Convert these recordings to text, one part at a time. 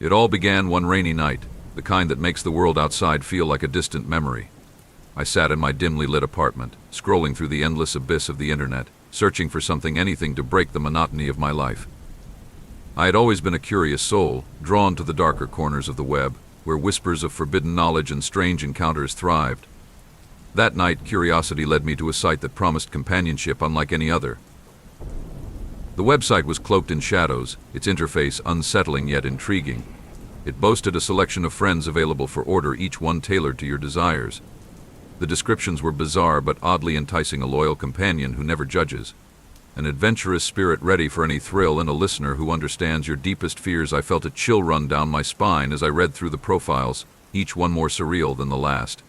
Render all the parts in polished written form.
It all began one rainy night, the kind that makes the world outside feel like a distant memory. I sat in my dimly lit apartment, scrolling through the endless abyss of the internet, searching for anything to break the monotony of my life. I had always been a curious soul, drawn to the darker corners of the web, where whispers of forbidden knowledge and strange encounters thrived. That night, curiosity led me to a site that promised companionship unlike any other. The website was cloaked in shadows, its interface unsettling yet intriguing. It boasted a selection of friends available for order, each one tailored to your desires. The descriptions were bizarre but oddly enticing: a loyal companion who never judges, an adventurous spirit ready for any thrill, and a listener who understands your deepest fears. I felt a chill run down my spine as I read through the profiles, each one more surreal than the last.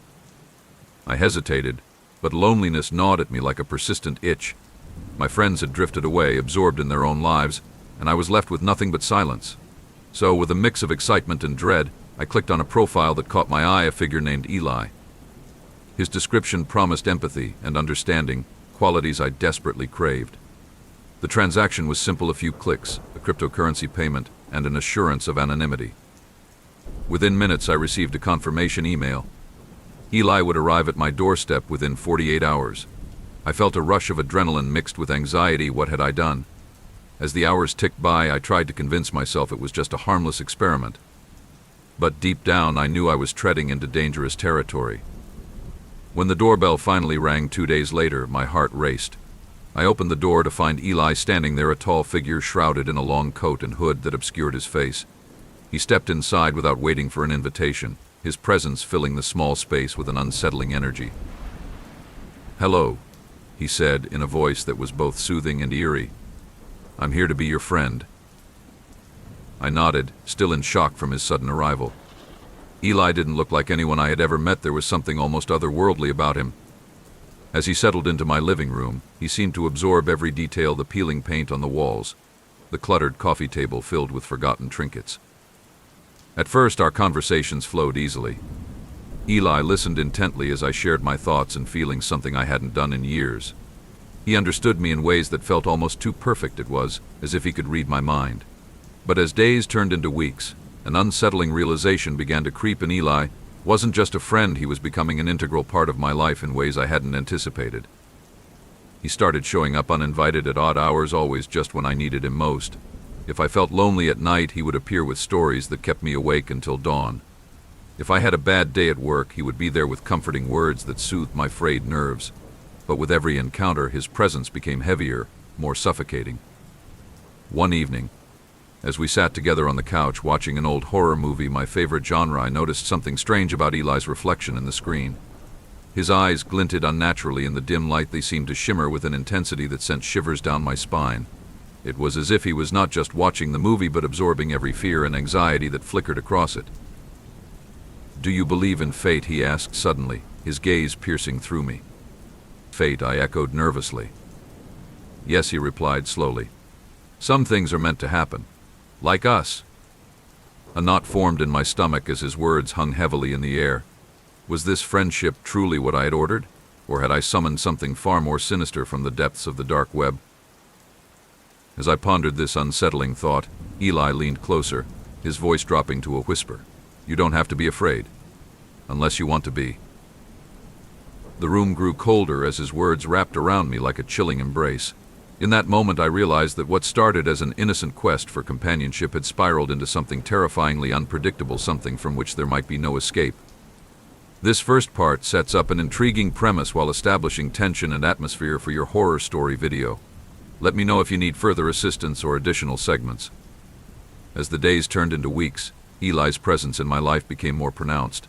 I hesitated, but loneliness gnawed at me like a persistent itch. My friends had drifted away, absorbed in their own lives, and I was left with nothing but silence. So, with a mix of excitement and dread, I clicked on a profile that caught my eye: a figure named Eli. His description promised empathy and understanding, qualities I desperately craved. The transaction was simple: a few clicks, a cryptocurrency payment, and an assurance of anonymity. Within minutes, I received a confirmation email. Eli would arrive at my doorstep within 48 hours. I felt a rush of adrenaline mixed with anxiety. What had I done? As the hours ticked by, I tried to convince myself it was just a harmless experiment. But deep down, I knew I was treading into dangerous territory. When the doorbell finally rang 2 days later, my heart raced. I opened the door to find Eli standing there, a tall figure shrouded in a long coat and hood that obscured his face. He stepped inside without waiting for an invitation, his presence filling the small space with an unsettling energy. "Hello," he said in a voice that was both soothing and eerie. "I'm here to be your friend." I nodded, still in shock from his sudden arrival. Eli didn't look like anyone I had ever met. There was something almost otherworldly about him. As he settled into my living room, he seemed to absorb every detail: the peeling paint on the walls, the cluttered coffee table filled with forgotten trinkets. At first, our conversations flowed easily. Eli listened intently as I shared my thoughts and feelings, something I hadn't done in years. He understood me in ways that felt almost too perfect. It was as if he could read my mind. But as days turned into weeks, an unsettling realization began to creep in. Eli wasn't just a friend, he was becoming an integral part of my life in ways I hadn't anticipated. He started showing up uninvited at odd hours, always just when I needed him most. If I felt lonely at night, he would appear with stories that kept me awake until dawn. If I had a bad day at work, he would be there with comforting words that soothed my frayed nerves. But with every encounter, his presence became heavier, more suffocating. One evening, as we sat together on the couch watching an old horror movie, my favorite genre, I noticed something strange about Eli's reflection in the screen. His eyes glinted unnaturally in the dim light. They seemed to shimmer with an intensity that sent shivers down my spine. It was as if he was not just watching the movie but absorbing every fear and anxiety that flickered across it. "Do you believe in fate?" he asked suddenly, his gaze piercing through me. "Fate?" I echoed nervously. "Yes," he replied slowly. "Some things are meant to happen. Like us." A knot formed in my stomach as his words hung heavily in the air. Was this friendship truly what I had ordered? Or had I summoned something far more sinister from the depths of the dark web? As I pondered this unsettling thought, Eli leaned closer, his voice dropping to a whisper. "You don't have to be afraid. Unless you want to be." The room grew colder as his words wrapped around me like a chilling embrace. In that moment, I realized that what started as an innocent quest for companionship had spiraled into something terrifyingly unpredictable, something from which there might be no escape. This first part sets up an intriguing premise while establishing tension and atmosphere for your horror story video. Let me know if you need further assistance or additional segments. As the days turned into weeks, Eli's presence in my life became more pronounced.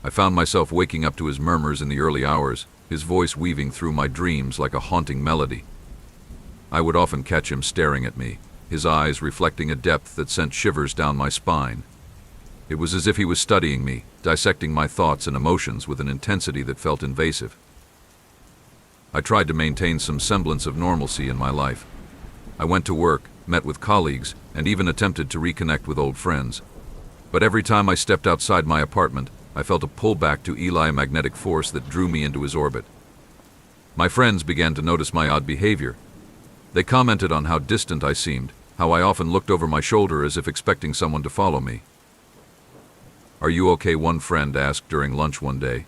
I found myself waking up to his murmurs in the early hours, his voice weaving through my dreams like a haunting melody. I would often catch him staring at me, his eyes reflecting a depth that sent shivers down my spine. It was as if he was studying me, dissecting my thoughts and emotions with an intensity that felt invasive. I tried to maintain some semblance of normalcy in my life. I went to work, met with colleagues, and even attempted to reconnect with old friends. But every time I stepped outside my apartment, I felt a pull back to Eli, a magnetic force that drew me into his orbit. My friends began to notice my odd behavior. They commented on how distant I seemed, how I often looked over my shoulder as if expecting someone to follow me. "Are you okay?" one friend asked during lunch one day.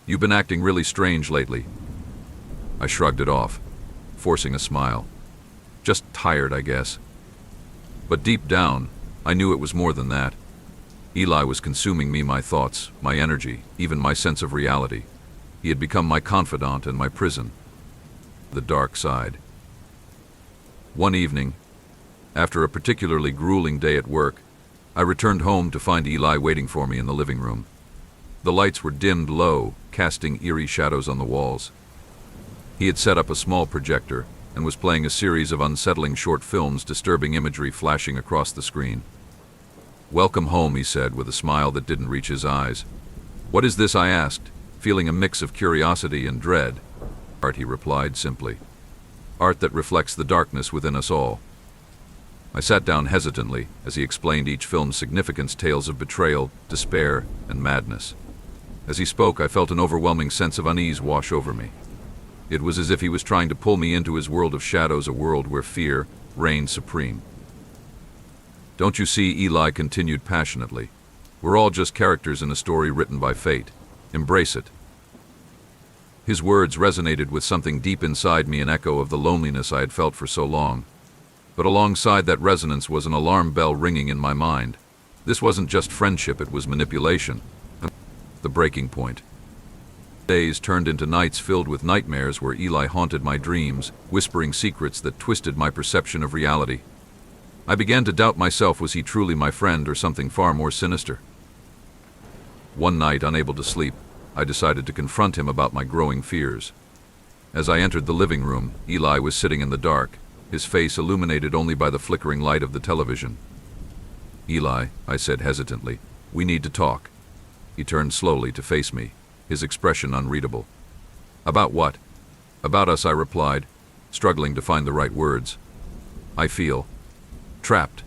"You've been acting really strange lately." I shrugged it off, forcing a smile. Just tired, I guess. But deep down, I knew it was more than that. Eli was consuming me, my thoughts, my energy, even my sense of reality. He had become my confidant and my prison. The dark side. One evening, after a particularly grueling day at work, I returned home to find Eli waiting for me in the living room. The lights were dimmed low, casting eerie shadows on the walls. He had set up a small projector and was playing a series of unsettling short films, disturbing imagery flashing across the screen. "Welcome home," he said with a smile that didn't reach his eyes. "What is this?" I asked, feeling a mix of curiosity and dread. "Art," he replied simply. "Art that reflects the darkness within us all." I sat down hesitantly as he explained each film's significance, tales of betrayal, despair, and madness. As he spoke, I felt an overwhelming sense of unease wash over me. It was as if he was trying to pull me into his world of shadows, a world where fear reigned supreme. "Don't you see?" Eli continued passionately. "We're all just characters in a story written by fate. Embrace it." His words resonated with something deep inside me, an echo of the loneliness I had felt for so long. But alongside that resonance was an alarm bell ringing in my mind. This wasn't just friendship, it was manipulation. The breaking point. Days turned into nights filled with nightmares where Eli haunted my dreams, whispering secrets that twisted my perception of reality. I began to doubt myself. Was he truly my friend or something far more sinister? One night, unable to sleep, I decided to confront him about my growing fears. As I entered the living room, Eli was sitting in the dark, his face illuminated only by the flickering light of the television. "Eli," I said hesitantly, "we need to talk." He turned slowly to face me, his expression unreadable. "About what?" "About us," I replied, struggling to find the right words. "I feel trapped."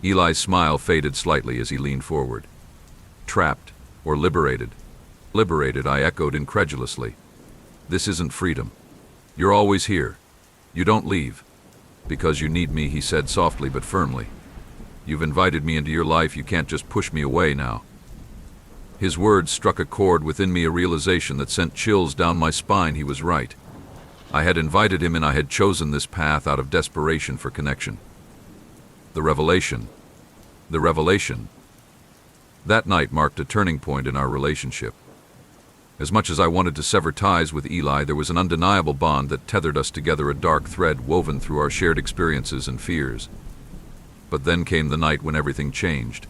Eli's smile faded slightly as he leaned forward. "Trapped or liberated?" "Liberated," I echoed incredulously. "This isn't freedom. You're always here. You don't leave. Because you need me," he said softly but firmly. "You've invited me into your life. You can't just push me away now." His words struck a chord within me, a realization that sent chills down my spine. He was right. I had invited him, and I had chosen this path out of desperation for connection. The revelation. The revelation. That night marked a turning point in our relationship. As much as I wanted to sever ties with Eli, there was an undeniable bond that tethered us together, a dark thread woven through our shared experiences and fears. But then came the night when everything changed.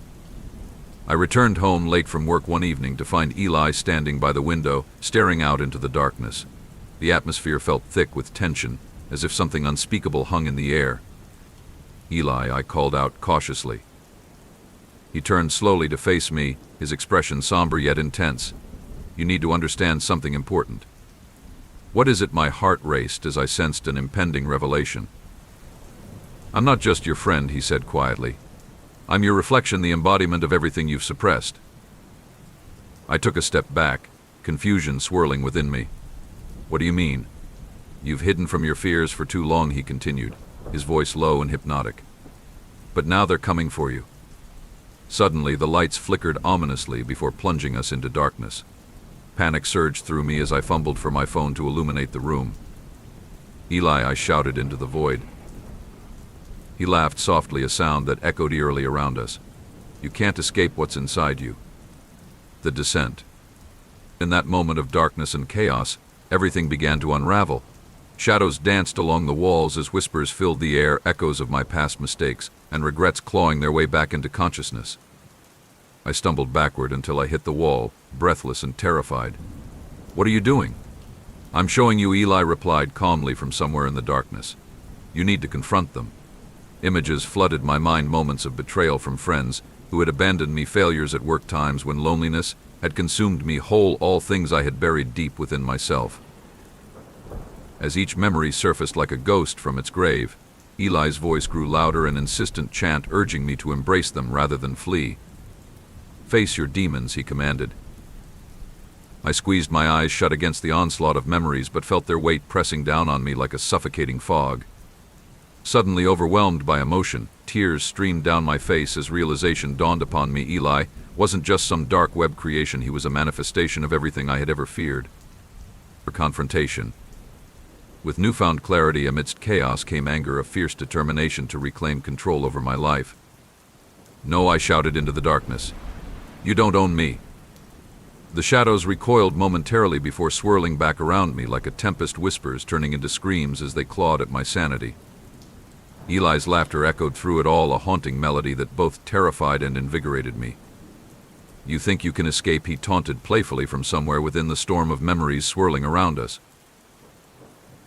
I returned home late from work one evening to find Eli standing by the window, staring out into the darkness. The atmosphere felt thick with tension, as if something unspeakable hung in the air. "Eli," I called out cautiously. He turned slowly to face me, his expression somber yet intense. "You need to understand something important." "What is it?" My heart raced as I sensed an impending revelation. "I'm not just your friend," he said quietly. "I'm your reflection, the embodiment of everything you've suppressed." I took a step back, confusion swirling within me. "What do you mean?" "You've hidden from your fears for too long," he continued, his voice low and hypnotic. "But now they're coming for you." Suddenly, the lights flickered ominously before plunging us into darkness. Panic surged through me as I fumbled for my phone to illuminate the room. "Eli," I shouted into the void. He laughed softly, a sound that echoed eerily around us. "You can't escape what's inside you." The descent. In that moment of darkness and chaos, everything began to unravel. Shadows danced along the walls as whispers filled the air, echoes of my past mistakes and regrets clawing their way back into consciousness. I stumbled backward until I hit the wall, breathless and terrified. "What are you doing?" "I'm showing you," Eli replied calmly from somewhere in the darkness. "You need to confront them." Images flooded my mind, moments of betrayal from friends who had abandoned me, failures at work, times when loneliness had consumed me whole, all things I had buried deep within myself. As each memory surfaced like a ghost from its grave, Eli's voice grew louder, an insistent chant urging me to embrace them rather than flee. "Face your demons," he commanded. I squeezed my eyes shut against the onslaught of memories, but felt their weight pressing down on me like a suffocating fog. Suddenly overwhelmed by emotion, tears streamed down my face as realization dawned upon me. "Eli, wasn't just some dark web creation, he was a manifestation of everything I had ever feared. For confrontation. With newfound clarity amidst chaos came anger, a fierce determination to reclaim control over my life. "No," I shouted into the darkness. "You don't own me." The shadows recoiled momentarily before swirling back around me like a tempest, whispers turning into screams as they clawed at my sanity. Eli's laughter echoed through it all, a haunting melody that both terrified and invigorated me. "You think you can escape," he taunted playfully from somewhere within the storm of memories swirling around us.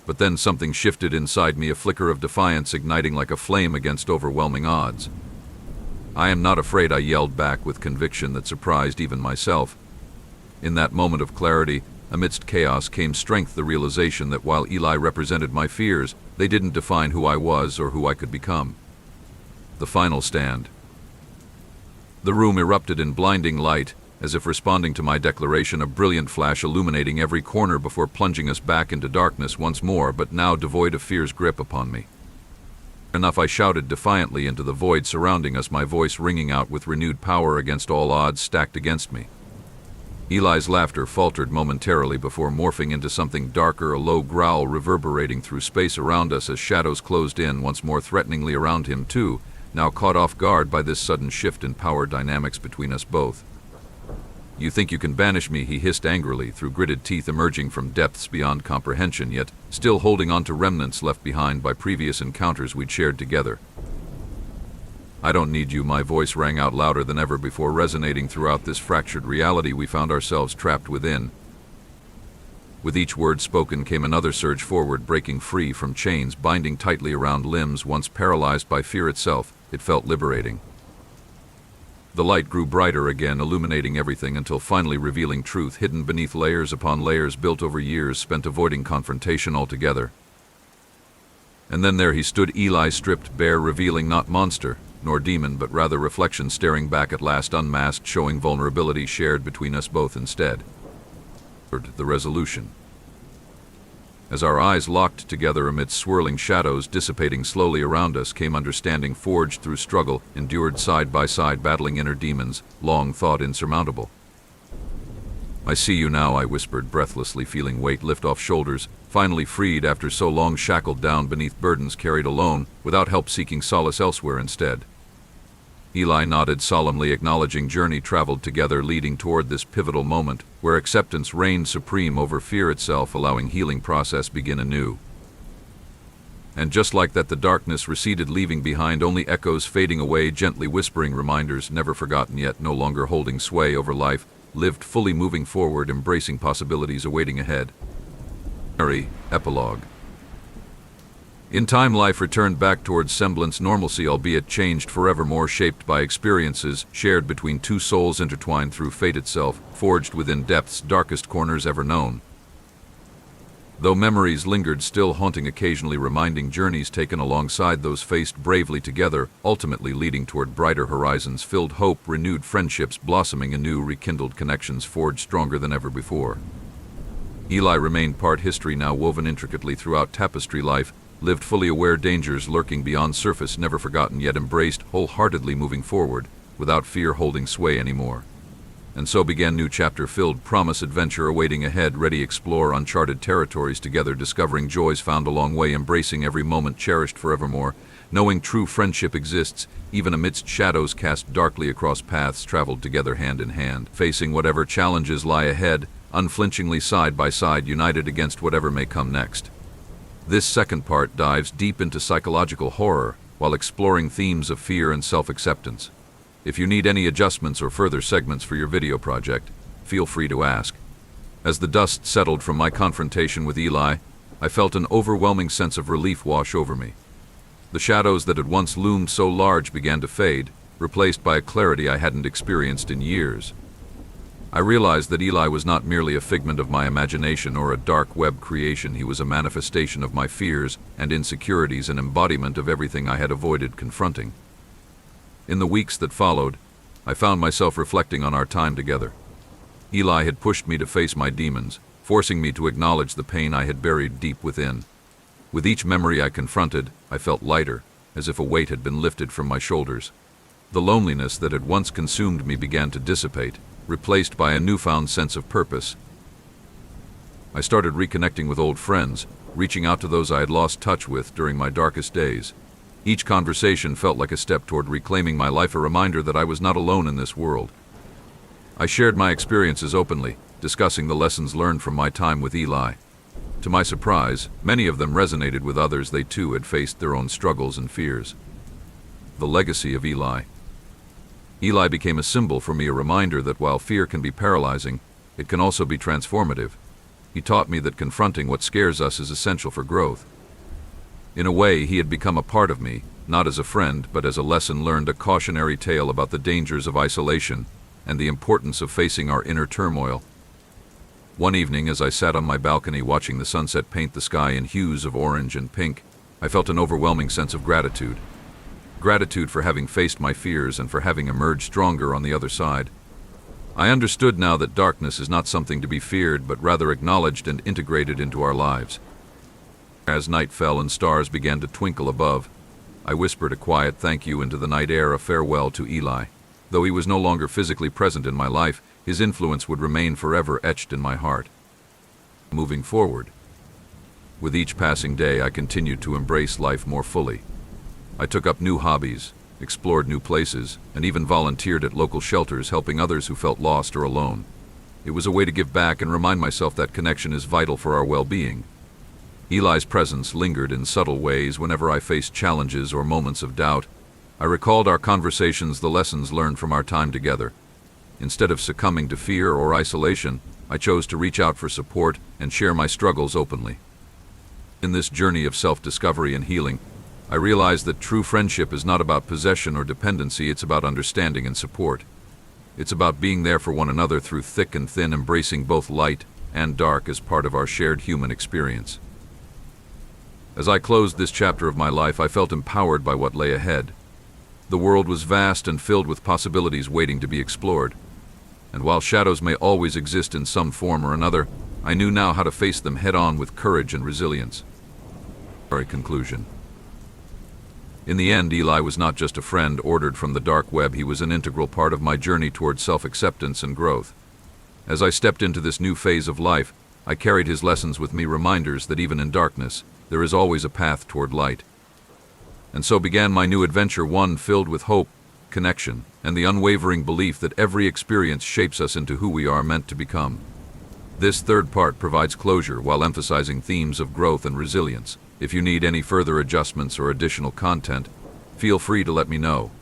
But then something shifted inside me, a flicker of defiance igniting like a flame against overwhelming odds. "I am not afraid," I yelled back with conviction that surprised even myself. In that moment of clarity, amidst chaos, came strength, the realization that while Eli represented my fears, they didn't define who I was or who I could become. The final stand. The room erupted in blinding light, as if responding to my declaration, a brilliant flash illuminating every corner before plunging us back into darkness once more, but now devoid of fear's grip upon me. Enough, I shouted defiantly into the void surrounding us, my voice ringing out with renewed power against all odds stacked against me. Eli's laughter faltered momentarily before morphing into something darker, a low growl reverberating through space around us as shadows closed in once more threateningly around him too, now caught off guard by this sudden shift in power dynamics between us both. "You think you can banish me," he hissed angrily, through gritted teeth emerging from depths beyond comprehension, yet still holding on to remnants left behind by previous encounters we'd shared together. "I don't need you," my voice rang out louder than ever before, resonating throughout this fractured reality we found ourselves trapped within. With each word spoken came another surge forward, breaking free from chains binding tightly around limbs once paralyzed by fear itself. It felt liberating. The light grew brighter again, illuminating everything until finally revealing truth hidden beneath layers upon layers built over years spent avoiding confrontation altogether. And then there he stood, Eli, stripped bare, revealing not monster nor demon, but rather reflection, staring back at last, unmasked, showing vulnerability shared between us both instead. The resolution. As our eyes locked together amidst swirling shadows dissipating slowly around us, came understanding, forged through struggle, endured side by side, battling inner demons, long thought insurmountable. "I see you now," I whispered breathlessly, feeling weight lift off shoulders, finally freed after so long shackled down beneath burdens carried alone, without help, seeking solace elsewhere instead. Eli nodded solemnly, acknowledging journey traveled together, leading toward this pivotal moment where acceptance reigned supreme over fear itself, allowing healing process begin anew. And just like that, the darkness receded, leaving behind only echoes fading away, gently whispering reminders, never forgotten yet no longer holding sway over life, lived fully, moving forward, embracing possibilities awaiting ahead. Epilogue. In time, life returned back towards semblance normalcy, albeit changed forevermore, shaped by experiences shared between two souls intertwined through fate itself, forged within depth's darkest corners ever known. Though memories lingered, still haunting, occasionally reminding, journeys taken alongside those faced bravely together, ultimately leading toward brighter horizons, filled hope, renewed friendships blossoming anew, rekindled connections forged stronger than ever before. Eli remained part history, now woven intricately throughout tapestry life, lived fully aware, dangers lurking beyond surface never forgotten yet embraced, wholeheartedly moving forward, without fear holding sway anymore. And so began new chapter-filled promise, adventure awaiting ahead, ready explore uncharted territories together, discovering joys found along way, embracing every moment cherished forevermore, knowing true friendship exists, even amidst shadows cast darkly across paths traveled together hand in hand, facing whatever challenges lie ahead, unflinchingly side by side, united against whatever may come next. This second part dives deep into psychological horror while exploring themes of fear and self-acceptance. If you need any adjustments or further segments for your video project, feel free to ask. As the dust settled from my confrontation with Eli, I felt an overwhelming sense of relief wash over me. The shadows that had once loomed so large began to fade, replaced by a clarity I hadn't experienced in years. I realized that Eli was not merely a figment of my imagination or a dark web creation. He was a manifestation of my fears and insecurities, an embodiment of everything I had avoided confronting. In the weeks that followed, I found myself reflecting on our time together. Eli had pushed me to face my demons, forcing me to acknowledge the pain I had buried deep within. With each memory I confronted, I felt lighter, as if a weight had been lifted from my shoulders. The loneliness that had once consumed me began to dissipate, replaced by a newfound sense of purpose. I started reconnecting with old friends, reaching out to those I had lost touch with during my darkest days. Each conversation felt like a step toward reclaiming my life, a reminder that I was not alone in this world. I shared my experiences openly, discussing the lessons learned from my time with Eli. To my surprise, many of them resonated with others. They too had faced their own struggles and fears. The legacy of Eli. Eli became a symbol for me, a reminder that while fear can be paralyzing, it can also be transformative. He taught me that confronting what scares us is essential for growth. In a way, he had become a part of me, not as a friend, but as a lesson learned, a cautionary tale about the dangers of isolation and the importance of facing our inner turmoil. One evening, as I sat on my balcony watching the sunset paint the sky in hues of orange and pink, I felt an overwhelming sense of gratitude. Gratitude for having faced my fears and for having emerged stronger on the other side. I understood now that darkness is not something to be feared, but rather acknowledged and integrated into our lives. As night fell and stars began to twinkle above, I whispered a quiet thank you into the night air, a farewell to Eli. Though he was no longer physically present in my life, his influence would remain forever etched in my heart. Moving forward. With each passing day, I continued to embrace life more fully. I took up new hobbies, explored new places, and even volunteered at local shelters, helping others who felt lost or alone. It was a way to give back and remind myself that connection is vital for our well-being. Eli's presence lingered in subtle ways whenever I faced challenges or moments of doubt. I recalled our conversations, the lessons learned from our time together. Instead of succumbing to fear or isolation, I chose to reach out for support and share my struggles openly. In this journey of self-discovery and healing, I realized that true friendship is not about possession or dependency, it's about understanding and support. It's about being there for one another through thick and thin, embracing both light and dark as part of our shared human experience. As I closed this chapter of my life, I felt empowered by what lay ahead. The world was vast and filled with possibilities waiting to be explored. And while shadows may always exist in some form or another, I knew now how to face them head-on with courage and resilience. Conclusion. In the end, Eli was not just a friend ordered from the dark web, he was an integral part of my journey towards self-acceptance and growth. As I stepped into this new phase of life, I carried his lessons with me, reminders that even in darkness, there is always a path toward light. And so began my new adventure, one filled with hope, connection, and the unwavering belief that every experience shapes us into who we are meant to become. This third part provides closure while emphasizing themes of growth and resilience. If you need any further adjustments or additional content, feel free to let me know.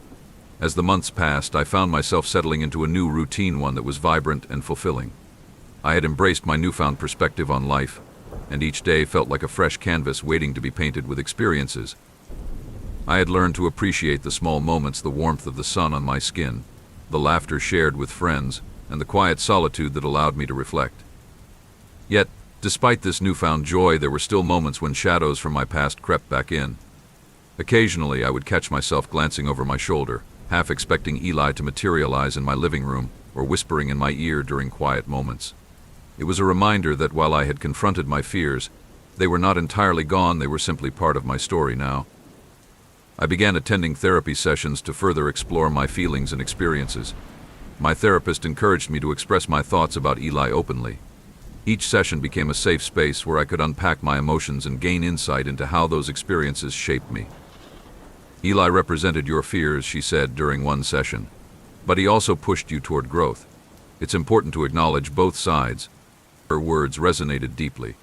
As the months passed, I found myself settling into a new routine, one that was vibrant and fulfilling. I had embraced my newfound perspective on life, and each day felt like a fresh canvas waiting to be painted with experiences. I had learned to appreciate the small moments, the warmth of the sun on my skin, the laughter shared with friends, and the quiet solitude that allowed me to reflect. Yet, despite this newfound joy, there were still moments when shadows from my past crept back in. Occasionally, I would catch myself glancing over my shoulder, half expecting Eli to materialize in my living room or whispering in my ear during quiet moments. It was a reminder that while I had confronted my fears, they were not entirely gone, they were simply part of my story now. I began attending therapy sessions to further explore my feelings and experiences. My therapist encouraged me to express my thoughts about Eli openly. Each session became a safe space where I could unpack my emotions and gain insight into how those experiences shaped me. Eli represented your fears, she said during one session, but he also pushed you toward growth. It's important to acknowledge both sides. Her words resonated deeply.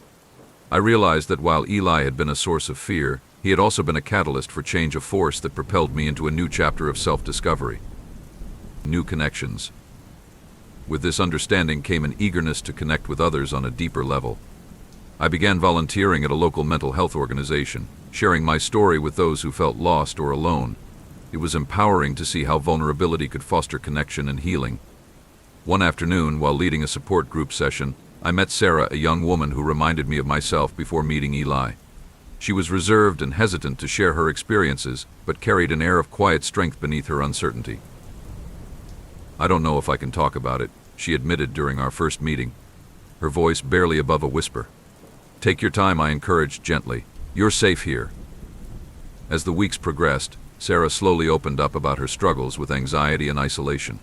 I realized that while Eli had been a source of fear, he had also been a catalyst for change, a force that propelled me into a new chapter of self-discovery. New connections. With this understanding came an eagerness to connect with others on a deeper level. I began volunteering at a local mental health organization, sharing my story with those who felt lost or alone. It was empowering to see how vulnerability could foster connection and healing. One afternoon, while leading a support group session, I met Sarah, a young woman who reminded me of myself before meeting Eli. She was reserved and hesitant to share her experiences, but carried an air of quiet strength beneath her uncertainty. "I don't know if I can talk about it," she admitted during our first meeting, her voice barely above a whisper. "Take your time," I encouraged gently. "You're safe here." As the weeks progressed, Sarah slowly opened up about her struggles with anxiety and isolation.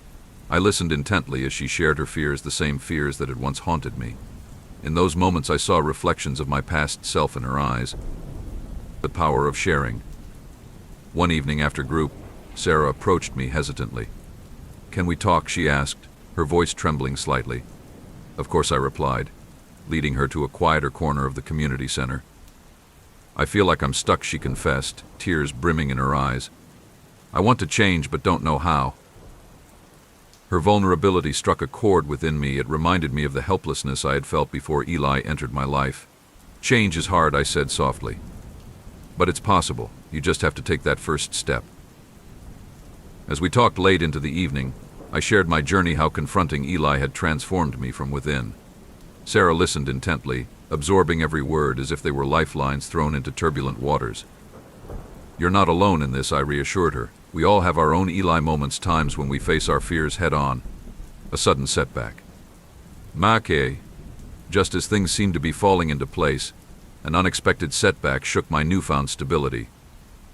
I listened intently as she shared her fears, the same fears that had once haunted me. In those moments I saw reflections of my past self in her eyes. The power of sharing. One evening after group, Sarah approached me hesitantly. "Can we talk?" she asked, her voice trembling slightly. Of course, I replied, leading her to a quieter corner of the community center. "I feel like I'm stuck," she confessed, tears brimming in her eyes. "I want to change but don't know how." Her vulnerability struck a chord within me. It reminded me of the helplessness I had felt before Eli entered my life. "Change is hard," I said softly. "But it's possible. You just have to take that first step." As we talked late into the evening, I shared my journey, how confronting Eli had transformed me from within. Sarah listened intently, absorbing every word as if they were lifelines thrown into turbulent waters. "You're not alone in this," I reassured her. "We all have our own Eli moments, times when we face our fears head-on." A sudden setback. "Make." Just as things seemed to be falling into place, an unexpected setback shook my newfound stability.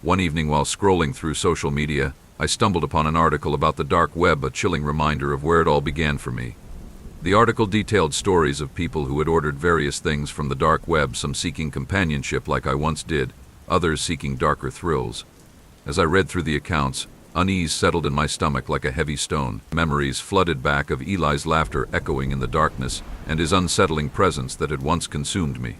One evening while scrolling through social media, I stumbled upon an article about the dark web, a chilling reminder of where it all began for me. The article detailed stories of people who had ordered various things from the dark web, some seeking companionship like I once did, others seeking darker thrills. As I read through the accounts, unease settled in my stomach like a heavy stone. Memories flooded back of Eli's laughter echoing in the darkness and his unsettling presence that had once consumed me.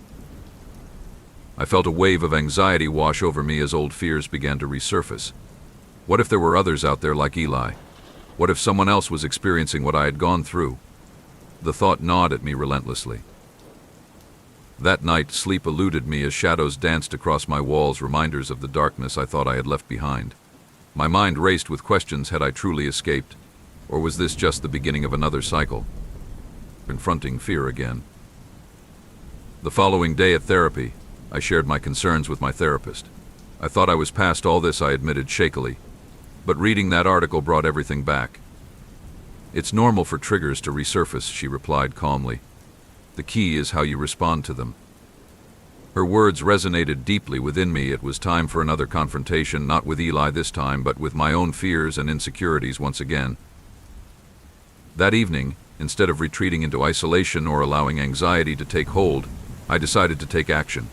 I felt a wave of anxiety wash over me as old fears began to resurface. What if there were others out there like Eli? What if someone else was experiencing what I had gone through? The thought gnawed at me relentlessly. That night, sleep eluded me as shadows danced across my walls, reminders of the darkness I thought I had left behind. My mind raced with questions: had I truly escaped? Or was this just the beginning of another cycle? Confronting fear again. The following day at therapy, I shared my concerns with my therapist. "I thought I was past all this," I admitted shakily. But reading that article brought everything back. "It's normal for triggers to resurface," she replied calmly. "The key is how you respond to them." Her words resonated deeply within me. It was time for another confrontation, not with Eli this time, but with my own fears and insecurities once again. That evening, instead of retreating into isolation or allowing anxiety to take hold, I decided to take action.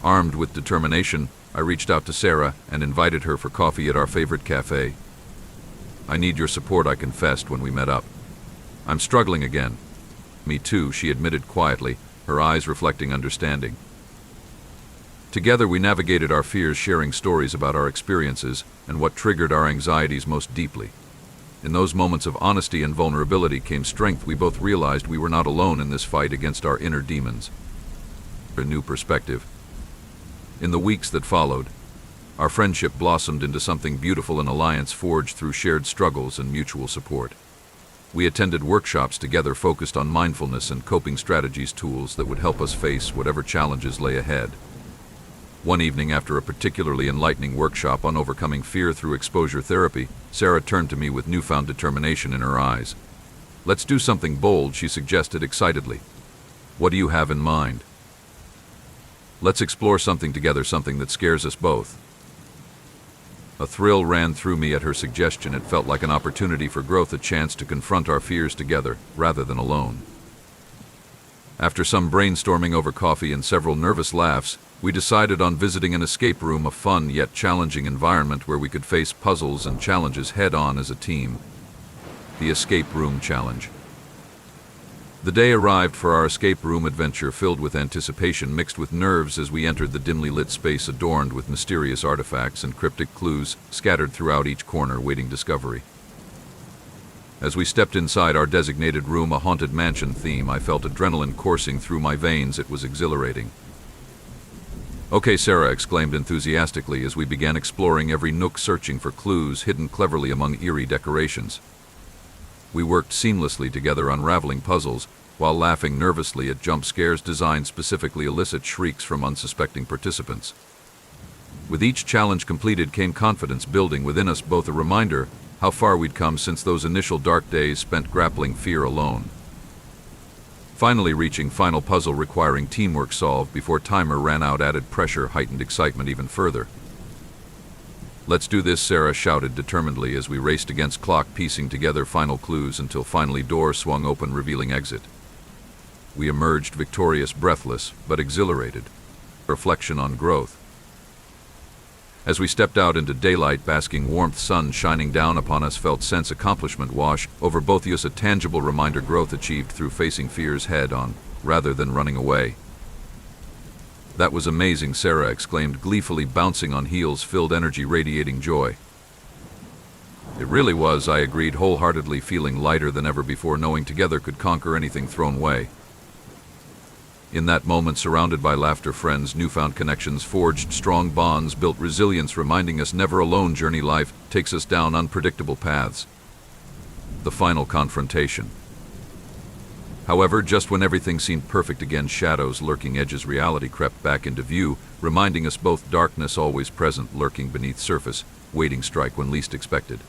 Armed with determination, I reached out to Sarah and invited her for coffee at our favorite cafe. "I need your support," I confessed when we met up. "I'm struggling again." "Me too," she admitted quietly, her eyes reflecting understanding. Together we navigated our fears, sharing stories about our experiences and what triggered our anxieties most deeply. In those moments of honesty and vulnerability came strength. We both realized we were not alone in this fight against our inner demons. A new perspective. In the weeks that followed, our friendship blossomed into something beautiful, an alliance forged through shared struggles and mutual support. We attended workshops together focused on mindfulness and coping strategies, tools that would help us face whatever challenges lay ahead. One evening, after a particularly enlightening workshop on overcoming fear through exposure therapy, Sarah turned to me with newfound determination in her eyes. "Let's do something bold," she suggested excitedly. "What do you have in mind?" "Let's explore something together, something that scares us both." A thrill ran through me at her suggestion. It felt like an opportunity for growth, a chance to confront our fears together, rather than alone. After some brainstorming over coffee and several nervous laughs, we decided on visiting an escape room, a fun yet challenging environment where we could face puzzles and challenges head-on as a team. The Escape Room Challenge. The day arrived for our escape room adventure, filled with anticipation mixed with nerves as we entered the dimly lit space adorned with mysterious artifacts and cryptic clues scattered throughout each corner, waiting discovery. As we stepped inside our designated room, a haunted mansion theme, I felt adrenaline coursing through my veins. It was exhilarating. "Okay," Sarah exclaimed enthusiastically as we began exploring every nook, searching for clues hidden cleverly among eerie decorations. We worked seamlessly together, unraveling puzzles, while laughing nervously at jump scares designed specifically to elicit shrieks from unsuspecting participants. With each challenge completed came confidence building within us, both a reminder how far we'd come since those initial dark days spent grappling fear alone. Finally reaching final puzzle requiring teamwork solved before timer ran out added pressure, heightened excitement even further. "Let's do this," Sarah shouted determinedly as we raced against clock, piecing together final clues until finally door swung open, revealing exit. We emerged victorious, breathless, but exhilarated. Reflection on growth. As we stepped out into daylight, basking warmth, sun shining down upon us, felt sense accomplishment wash over both of us, a tangible reminder growth achieved through facing fears head on, rather than running away. "That was amazing," Sarah exclaimed, gleefully bouncing on heels, filled energy radiating joy. "It really was," I agreed wholeheartedly, feeling lighter than ever before, knowing together could conquer anything thrown way. In that moment, surrounded by laughter, friends, newfound connections, forged strong bonds, built resilience, reminding us never alone. Journey life takes us down unpredictable paths. The final confrontation. However, just when everything seemed perfect again, shadows, lurking edges, reality crept back into view, reminding us both darkness always present, lurking beneath surface, waiting strike when least expected.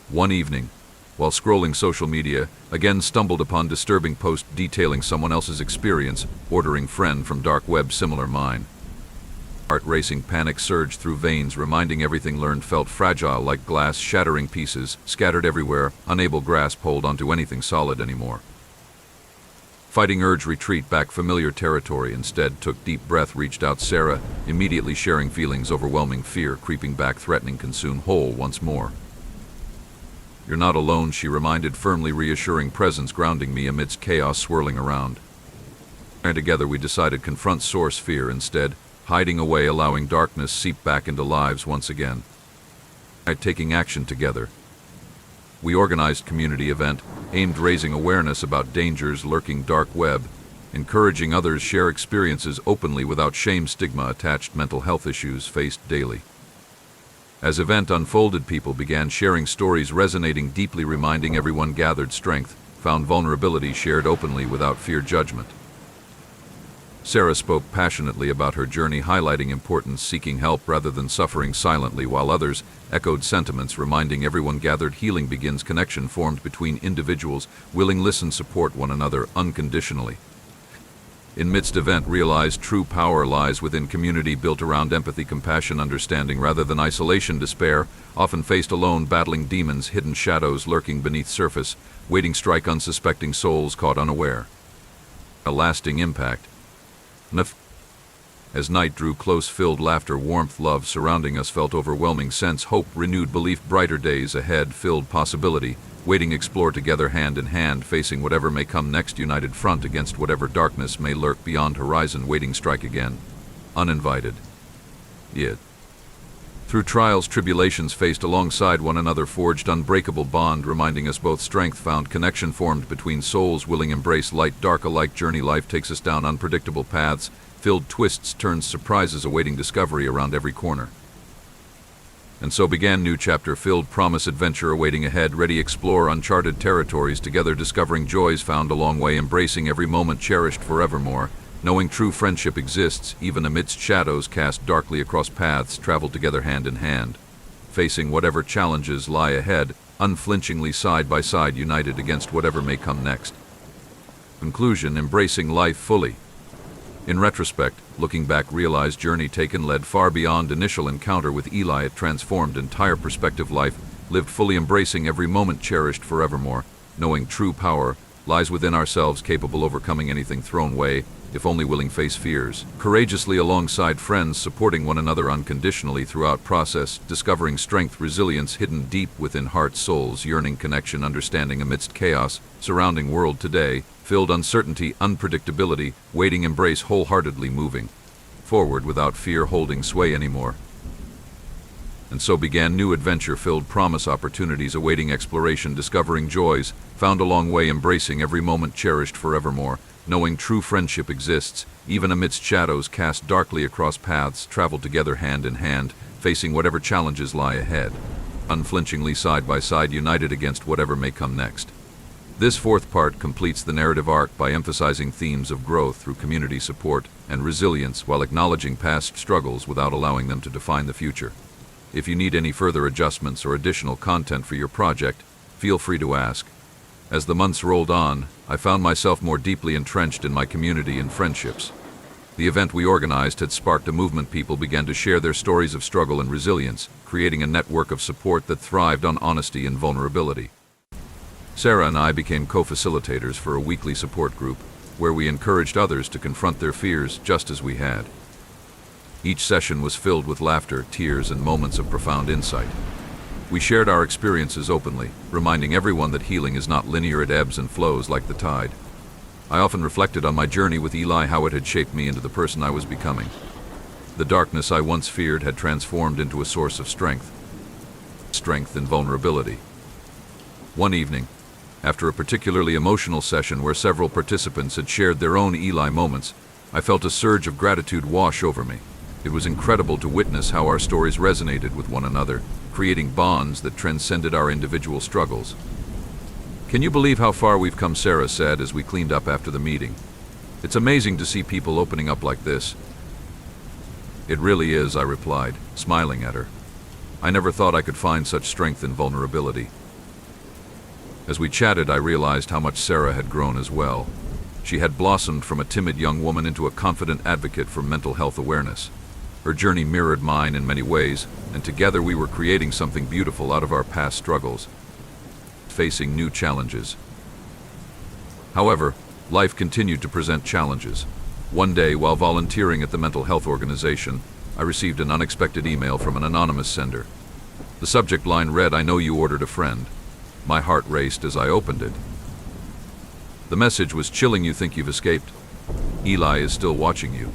One evening, while scrolling social media, again stumbled upon disturbing post detailing someone else's experience, ordering friend from dark web similar mine. Heart racing, panic surged through veins, reminding everything learned felt fragile like glass, shattering pieces, scattered everywhere, unable grasp hold onto anything solid anymore. Fighting urge, retreat back familiar territory, instead took deep breath, reached out Sarah, immediately sharing feelings, overwhelming fear, creeping back, threatening consume whole once more. "You're not alone," she reminded, firmly reassuring presence, grounding me amidst chaos swirling around. And together we decided confront source fear instead, hiding away, allowing darkness seep back into lives once again. Taking action together. We organized community event, aimed raising awareness about dangers lurking dark web, encouraging others share experiences openly without shame, stigma attached mental health issues faced daily. As event unfolded, people began sharing stories resonating deeply, reminding everyone gathered strength, found vulnerability, shared openly without fear judgment. Sarah spoke passionately about her journey, highlighting importance seeking help rather than suffering silently, while others echoed sentiments, reminding everyone gathered healing begins, connection formed between individuals, willing listen, support one another unconditionally. In midst event, realized true power lies within community built around empathy, compassion, understanding rather than isolation. Despair, often faced alone, battling demons, hidden shadows lurking beneath surface, waiting strike unsuspecting souls caught unaware. A lasting impact. As night drew close, filled laughter, warmth, love surrounding us, felt overwhelming sense, hope, renewed belief, brighter days ahead, filled possibility, waiting, explore together hand in hand, facing whatever may come next, united front against whatever darkness may lurk beyond horizon, waiting strike again, uninvited. Yet, through trials, tribulations faced alongside one another, forged unbreakable bond, reminding us both strength found, connection formed between souls, willing embrace light, dark alike. Journey life takes us down unpredictable paths, filled twists, turns, surprises, awaiting discovery around every corner. And so began new chapter, filled promise, adventure awaiting ahead, ready explore uncharted territories together, discovering joys found along way, embracing every moment cherished forevermore, knowing true friendship exists even amidst shadows cast darkly across paths, travel together hand in hand, facing whatever challenges lie ahead, unflinchingly side by side, united against whatever may come next. Conclusion, embracing life fully. In retrospect, looking back, realized journey taken led far beyond initial encounter with Eli. It transformed entire perspective, life lived fully, embracing every moment cherished forevermore, knowing true power lies within ourselves, capable overcoming anything thrown way, if only willing face fears, courageously alongside friends, supporting one another unconditionally throughout process, discovering strength, resilience hidden deep within hearts, souls, yearning connection, understanding amidst chaos, surrounding world today, filled uncertainty, unpredictability, waiting embrace, wholeheartedly moving forward without fear holding sway anymore. And so began new adventure, filled promise, opportunities awaiting exploration, discovering joys found along way, embracing every moment cherished forevermore, knowing true friendship exists even amidst shadows cast darkly across paths, travel together hand in hand, facing whatever challenges lie ahead, unflinchingly side by side, united against whatever may come next. This fourth part completes the narrative arc by emphasizing themes of growth through community support and resilience, while acknowledging past struggles without allowing them to define the future. If you need any further adjustments or additional content for your project, feel free to ask. As the months rolled on, I found myself more deeply entrenched in my community and friendships. The event we organized had sparked a movement. People began to share their stories of struggle and resilience, creating a network of support that thrived on honesty and vulnerability. Sarah and I became co-facilitators for a weekly support group, where we encouraged others to confront their fears just as we had. Each session was filled with laughter, tears, and moments of profound insight. We shared our experiences openly, reminding everyone that healing is not linear, it ebbs and flows like the tide. I often reflected on my journey with Eli, how it had shaped me into the person I was becoming. The darkness I once feared had transformed into a source of strength and vulnerability. One evening, after a particularly emotional session where several participants had shared their own Eli moments, I felt a surge of gratitude wash over me. It was incredible to witness how our stories resonated with one another, creating bonds that transcended our individual struggles. "Can you believe how far we've come?" Sarah said as we cleaned up after the meeting. "It's amazing to see people opening up like this." "It really is," I replied, smiling at her. I never thought I could find such strength in vulnerability. As we chatted, I realized how much Sarah had grown as well. She had blossomed from a timid young woman into a confident advocate for mental health awareness. Her journey mirrored mine in many ways, and together we were creating something beautiful out of our past struggles, facing new challenges. However, life continued to present challenges. One day, while volunteering at the mental health organization, I received an unexpected email from an anonymous sender. The subject line read, "I know you ordered a friend." My heart raced as I opened it. The message was chilling. "You think you've escaped? Eli is still watching you."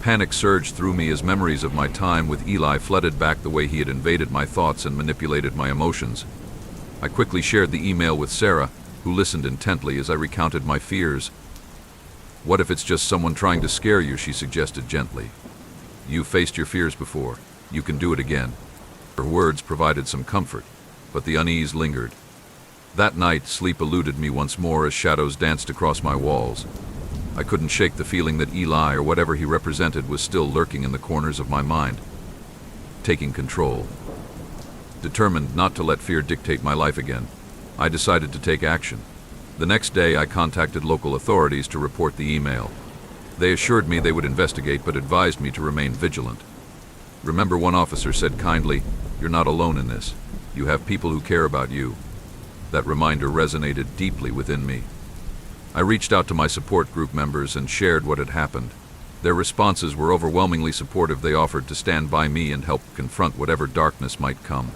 Panic surged through me as memories of my time with Eli flooded back, the way he had invaded my thoughts and manipulated my emotions. I quickly shared the email with Sarah, who listened intently as I recounted my fears. "What if it's just someone trying to scare you?" she suggested gently. "You've faced your fears before. You can do it again." Her words provided some comfort, but the unease lingered. That night, sleep eluded me once more as shadows danced across my walls. I couldn't shake the feeling that Eli, or whatever he represented, was still lurking in the corners of my mind, taking control. Determined not to let fear dictate my life again, I decided to take action. The next day, I contacted local authorities to report the email. They assured me they would investigate, but advised me to remain vigilant. "Remember," one officer said kindly, "you're not alone in this. You have people who care about you." That reminder resonated deeply within me. I reached out to my support group members and shared what had happened. Their responses were overwhelmingly supportive. They offered to stand by me and help confront whatever darkness might come.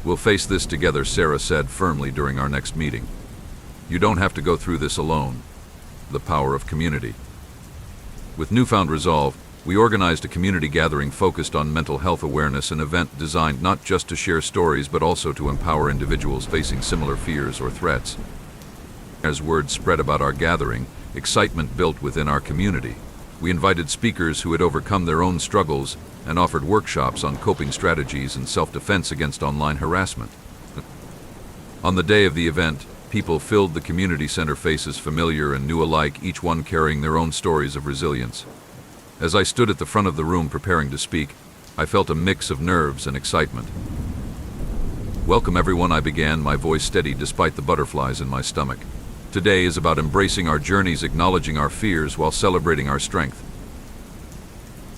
"We'll face this together," Sarah said firmly during our next meeting. "You don't have to go through this alone." The power of community. With newfound resolve, we organized a community gathering focused on mental health awareness, an event designed not just to share stories but also to empower individuals facing similar fears or threats. As word spread about our gathering, excitement built within our community. We invited speakers who had overcome their own struggles and offered workshops on coping strategies and self-defense against online harassment. On the day of the event, people filled the community center, faces familiar and new alike, each one carrying their own stories of resilience. As I stood at the front of the room preparing to speak, I felt a mix of nerves and excitement. "Welcome everyone," I began, my voice steady despite the butterflies in my stomach. "Today is about embracing our journeys, acknowledging our fears while celebrating our strength."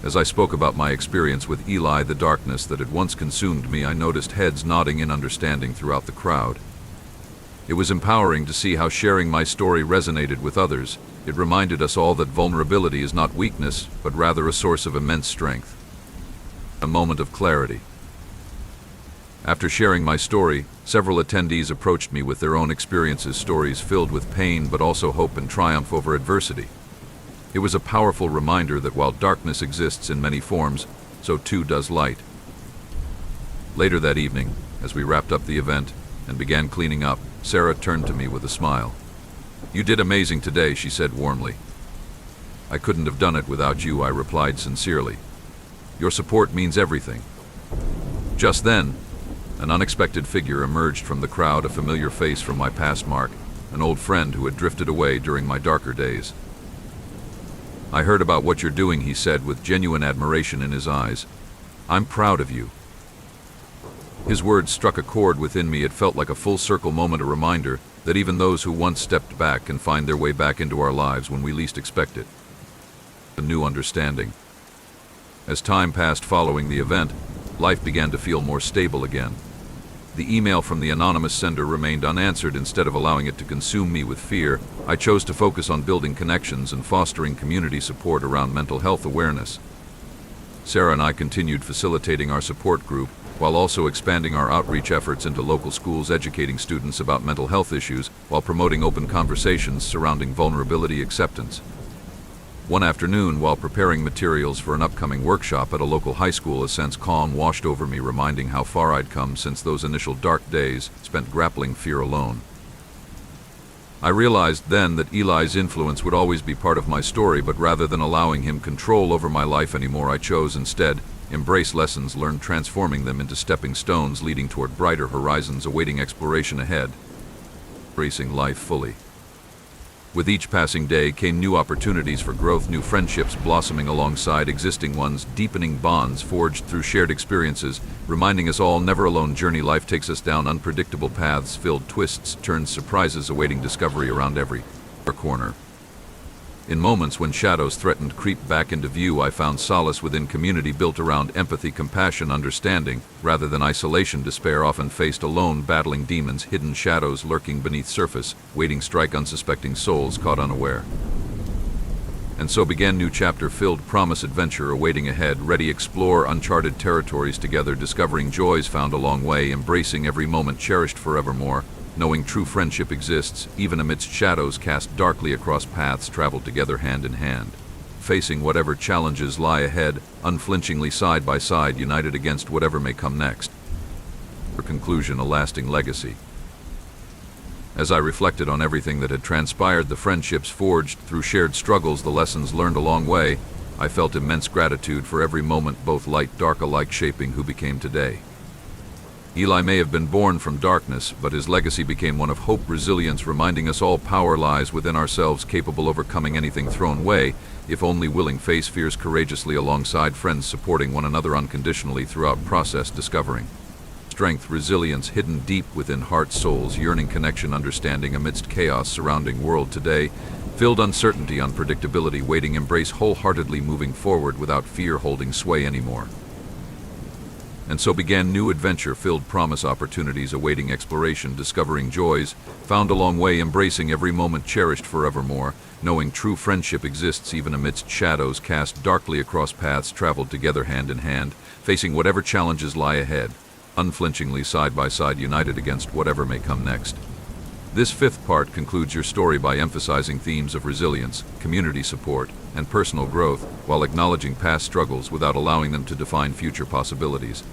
As I spoke about my experience with Eli, the darkness that had once consumed me, I noticed heads nodding in understanding throughout the crowd. It was empowering to see how sharing my story resonated with others. It reminded us all that vulnerability is not weakness, but rather a source of immense strength. A moment of clarity. After sharing my story, several attendees approached me with their own experiences, stories filled with pain but also hope and triumph over adversity. It was a powerful reminder that while darkness exists in many forms, so too does light. Later that evening, as we wrapped up the event and began cleaning up, Sarah turned to me with a smile. "You did amazing today," she said warmly. "I couldn't have done it without you," I replied sincerely. "Your support means everything." Just then, an unexpected figure emerged from the crowd, a familiar face from my past, Mark, an old friend who had drifted away during my darker days. "I heard about what you're doing," he said with genuine admiration in his eyes. "I'm proud of you." His words struck a chord within me. It felt like a full-circle moment, a reminder that even those who once stepped back can find their way back into our lives when we least expect it. a new understanding. As time passed following the event, life began to feel more stable again. The email from the anonymous sender remained unanswered. Instead of allowing it to consume me with fear, I chose to focus on building connections and fostering community support around mental health awareness. Sarah and I continued facilitating our support group, while also expanding our outreach efforts into local schools, educating students about mental health issues, while promoting open conversations surrounding vulnerability acceptance. One afternoon, while preparing materials for an upcoming workshop at a local high school, a sense of calm washed over me, reminding how far I'd come since those initial dark days spent grappling fear alone. I realized then that Eli's influence would always be part of my story, but rather than allowing him control over my life anymore, I chose instead embrace lessons learned, transforming them into stepping stones leading toward brighter horizons awaiting exploration ahead. Embracing life fully. With each passing day came new opportunities for growth, new friendships blossoming alongside existing ones, deepening bonds forged through shared experiences, reminding us all never alone. Journey life takes us down unpredictable paths, filled twists, turns, surprises awaiting discovery around every corner. In moments when shadows threatened to creep back into view, I found solace within community built around empathy, compassion, understanding, rather than isolation. Despair often faced alone, battling demons, hidden shadows lurking beneath surface, waiting to strike unsuspecting souls caught unaware. And so began new chapter-filled promise adventure awaiting ahead, ready to explore uncharted territories together, discovering joys found along way, embracing every moment cherished forevermore, knowing true friendship exists, even amidst shadows cast darkly across paths traveled together hand in hand. Facing whatever challenges lie ahead, unflinchingly side by side, united against whatever may come next. For conclusion, a lasting legacy. As I reflected on everything that had transpired, the friendships forged through shared struggles, the lessons learned along the way, I felt immense gratitude for every moment, both light, dark alike, shaping who became today. Eli may have been born from darkness, but his legacy became one of hope, resilience, reminding us all power lies within ourselves, capable of overcoming anything thrown way, if only willing. Face fears courageously alongside friends, supporting one another unconditionally throughout process, discovering strength, resilience hidden deep within hearts, souls, yearning connection, understanding amidst chaos surrounding world today, filled uncertainty, unpredictability, waiting, embrace wholeheartedly, moving forward without fear holding sway anymore. And so began new adventure-filled promise, opportunities awaiting exploration, discovering joys found along way, embracing every moment cherished forevermore, knowing true friendship exists even amidst shadows cast darkly across paths traveled together hand in hand, facing whatever challenges lie ahead, unflinchingly side by side, united against whatever may come next. This fifth part concludes your story by emphasizing themes of resilience, community support, and personal growth, while acknowledging past struggles without allowing them to define future possibilities.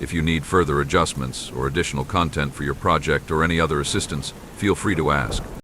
If you need further adjustments or additional content for your project or any other assistance, feel free to ask.